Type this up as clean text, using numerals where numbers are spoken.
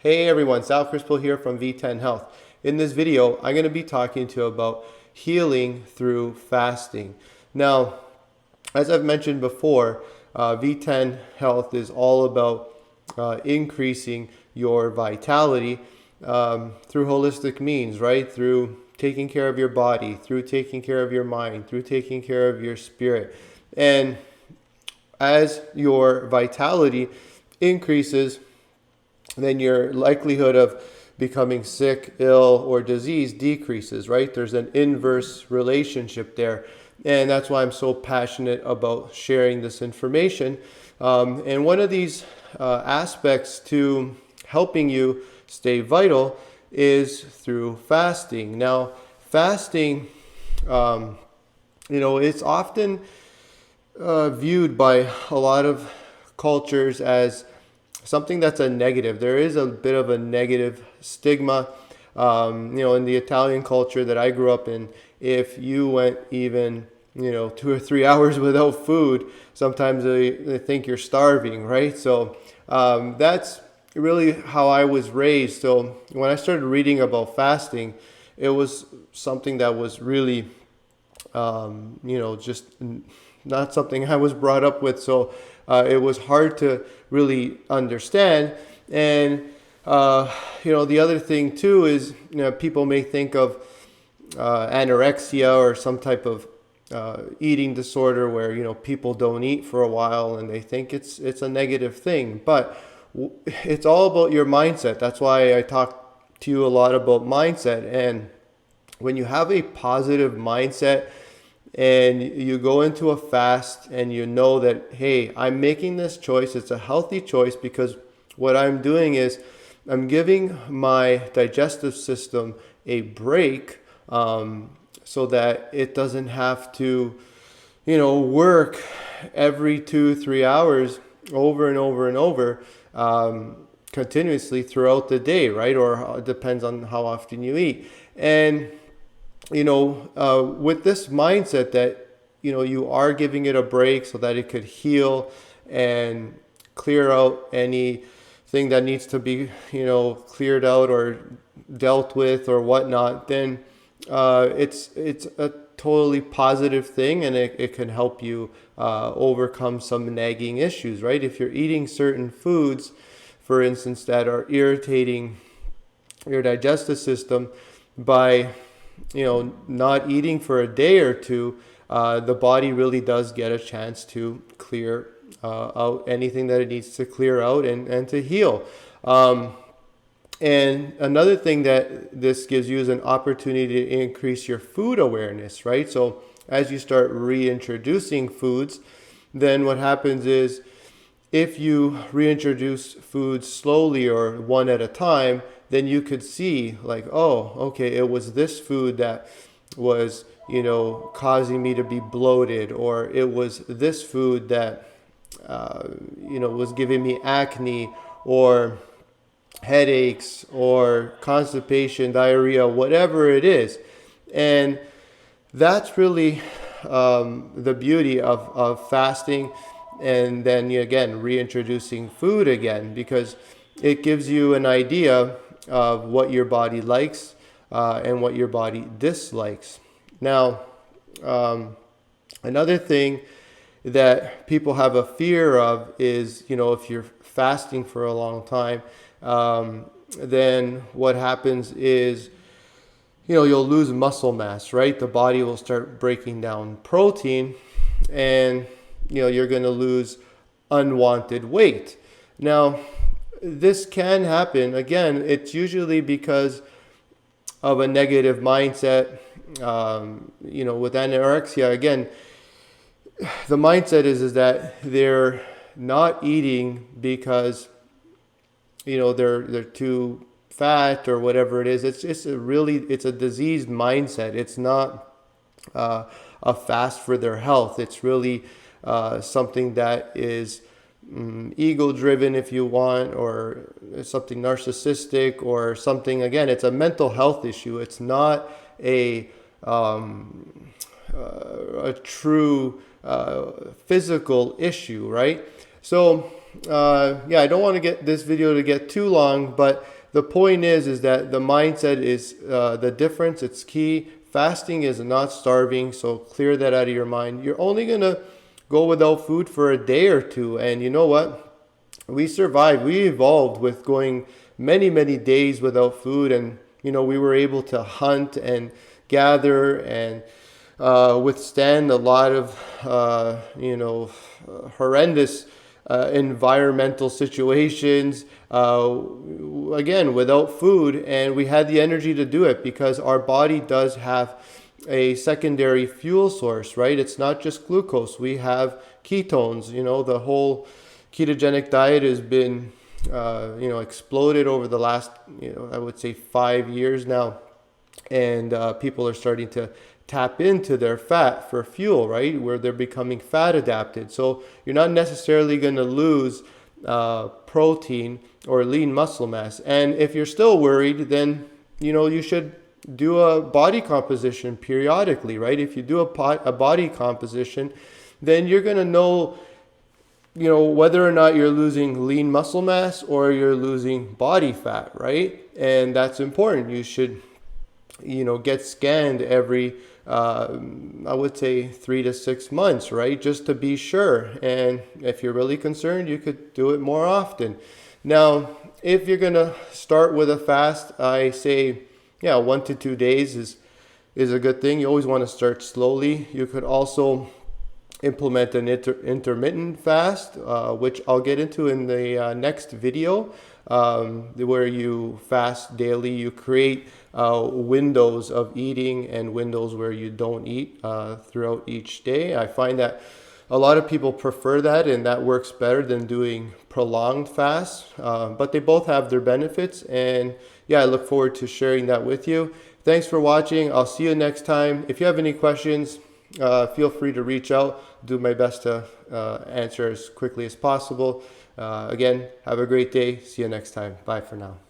Hey everyone, Sal Crispel here from V10 Health. In this video, I'm going to be talking to you about healing through fasting. Now, as I've mentioned before, V10 Health is all about increasing your vitality through holistic means, right? Through taking care of your body, through taking care of your mind, through taking care of your spirit. And as your vitality increases, then your likelihood of becoming sick, ill, or disease decreases, right? There's an inverse relationship there. And that's why I'm so passionate about sharing this information. And one of these aspects to helping you stay vital is through fasting. Now, fasting, it's often viewed by a lot of cultures as something that's a negative. There is a bit of a negative stigma. In the Italian culture that I grew up in, if you went even 2 or 3 hours without food, sometimes they think you're starving, right? So that's really how I was raised. So when I started reading about fasting, it was something that was really just not something I was brought up with. So it was hard to really understand. And, the other thing too is, people may think of anorexia or some type of eating disorder where, people don't eat for a while and they think it's a negative thing. But it's all about your mindset. That's why I talk to you a lot about mindset. And when you have a positive mindset, and you go into a fast and you know that, hey, I'm making this choice. It's a healthy choice because what I'm doing is I'm giving my digestive system a break so that it doesn't have to, work every 2-3 hours over and over and over continuously throughout the day, right? Or it depends on how often you eat. And with this mindset that, you are giving it a break so that it could heal and clear out anything that needs to be, cleared out or dealt with or whatnot, then it's a totally positive thing, and it can help you overcome some nagging issues, right? If you're eating certain foods, for instance, that are irritating your digestive system, by not eating for a day or two, the body really does get a chance to clear out anything that it needs to clear out and to heal. And another thing that this gives you is an opportunity to increase your food awareness, right? So as you start reintroducing foods, then what happens is if you reintroduce foods slowly or one at a time, then you could see like, oh, okay, it was this food that was, causing me to be bloated, or it was this food that, was giving me acne or headaches or constipation, diarrhea, whatever it is. And that's really the beauty of fasting. And then again, reintroducing food again, because it gives you an idea of what your body likes and what your body dislikes. Now, another thing that people have a fear of is, if you're fasting for a long time, then what happens is, you'll lose muscle mass, right? The body will start breaking down protein, and you're going to lose unwanted weight. Now, this can happen. Again, it's usually because of a negative mindset. With anorexia, again, the mindset is that they're not eating because, they're too fat or whatever it is. It's a diseased mindset. It's not a fast for their health. It's really something that is ego driven, if you want, or something narcissistic, or something. Again, it's a mental health issue. It's not a true physical issue, right? So yeah, I don't want to get this video to get too long, but the point is that the mindset is the difference. It's key. Fasting is not starving, so clear that out of your mind. You're only gonna go without food for a day or two, and you know what? We survived. We evolved with going many days without food, and we were able to hunt and gather and withstand a lot of horrendous environmental situations, again, without food. And we had the energy to do it because our body does have a secondary fuel source, right? It's not just glucose. We have ketones. The whole ketogenic diet has been exploded over the last, I would say 5 years now. And people are starting to tap into their fat for fuel, right? Where they're becoming fat adapted. So you're not necessarily going to lose protein or lean muscle mass. And if you're still worried, then you should do a body composition periodically, right? If you do a body composition, then you're going to know whether or not you're losing lean muscle mass or you're losing body fat, right? And that's important. You should get scanned every I would say 3 to 6 months, right? Just to be sure. And if you're really concerned, you could do it more often. Now, if you're going to start with a fast, I say, 1 to 2 days is a good thing. You always want to start slowly. You could also implement an intermittent fast, which I'll get into in the next video, where you fast daily. You create windows of eating and windows where you don't eat throughout each day. I find that a lot of people prefer that, and that works better than doing prolonged fasts, but they both have their benefits. And I look forward to sharing that with you. Thanks for watching. I'll see you next time. If you have any questions, feel free to reach out. Do my best to answer as quickly as possible. Again, have a great day. See you next time. Bye for now.